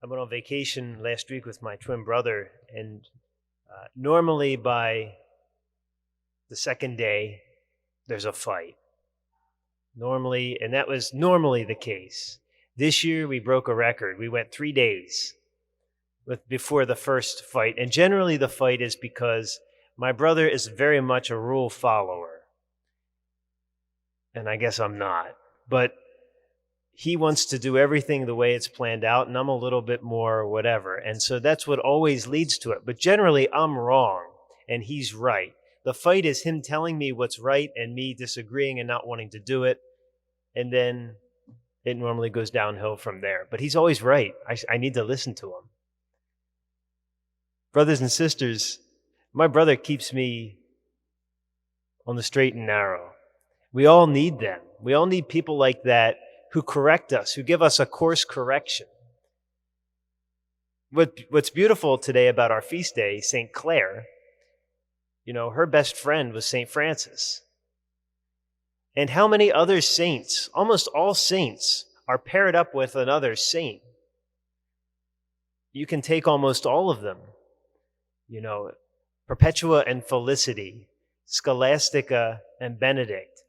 I went on vacation last week with my twin brother, and normally by the second day, there's a fight. Normally, and that was normally the case. This year, we broke a record. We went 3 days before the first fight, and generally the fight is because my brother is very much a rule follower, and I guess I'm not, but he wants to do everything the way it's planned out, and I'm a little bit more whatever. And so that's what always leads to it. But generally, I'm wrong, and he's right. The fight is him telling me what's right and me disagreeing and not wanting to do it. And then it normally goes downhill from there. But he's always right. I need to listen to him. Brothers and sisters, my brother keeps me on the straight and narrow. We all need them. We all need people like that who correct us, who give us a course correction. What's beautiful today about our feast day, St. Clare, her best friend was St. Francis. And how many other saints, almost all saints, are paired up with another saint? You can take almost all of them. Perpetua and Felicity, Scholastica and Benedict.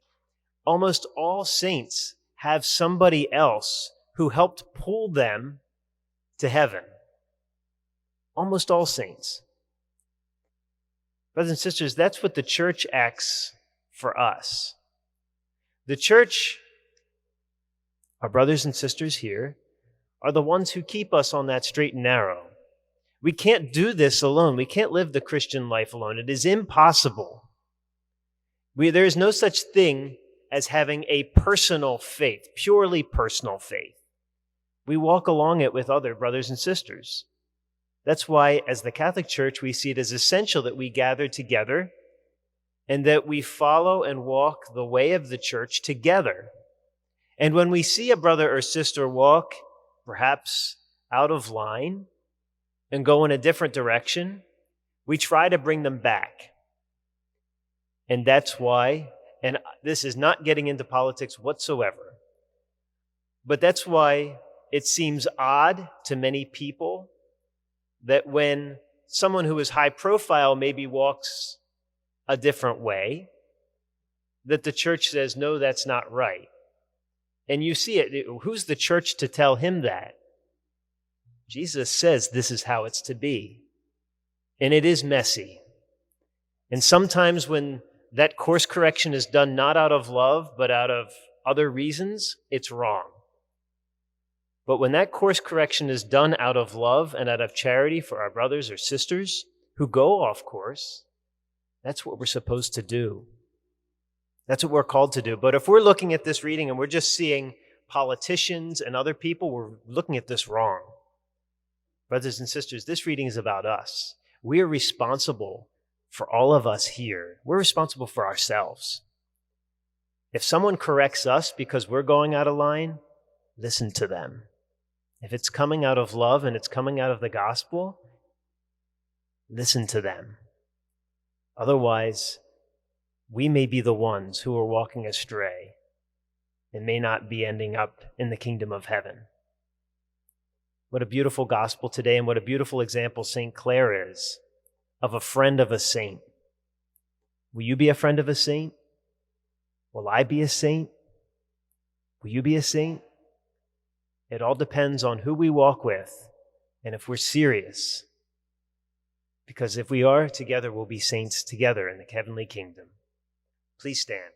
Almost all saints have somebody else who helped pull them to heaven. Almost all saints. Brothers and sisters, that's what the church acts for us. The church, our brothers and sisters here, are the ones who keep us on that straight and narrow. We can't do this alone. We can't live the Christian life alone. It is impossible. There is no such thing as having a personal faith, purely personal faith. We walk along it with other brothers and sisters. That's why, as the Catholic Church, we see it as essential that we gather together and that we follow and walk the way of the church together. And when we see a brother or sister walk, perhaps out of line, and go in a different direction, we try to bring them back. And that's why, and this is not getting into politics whatsoever, but that's why it seems odd to many people that when someone who is high profile maybe walks a different way, that the church says, no, that's not right. And you see it. Who's the church to tell him that? Jesus says this is how it's to be. And it is messy. And sometimes when that course correction is done not out of love, but out of other reasons, it's wrong. But when that course correction is done out of love and out of charity for our brothers or sisters who go off course, that's what we're supposed to do. That's what we're called to do. But if we're looking at this reading and we're just seeing politicians and other people, we're looking at this wrong. Brothers and sisters, this reading is about us. We are responsible for all of us here. We're responsible for ourselves. If someone corrects us because we're going out of line, listen to them. If it's coming out of love and it's coming out of the gospel, listen to them. Otherwise, we may be the ones who are walking astray and may not be ending up in the kingdom of heaven. What a beautiful gospel today, and what a beautiful example St. Clare is of a friend of a saint. Will you be a friend of a saint? Will I be a saint? Will you be a saint? It all depends on who we walk with and if we're serious. Because if we are together, we'll be saints together in the heavenly kingdom. Please stand.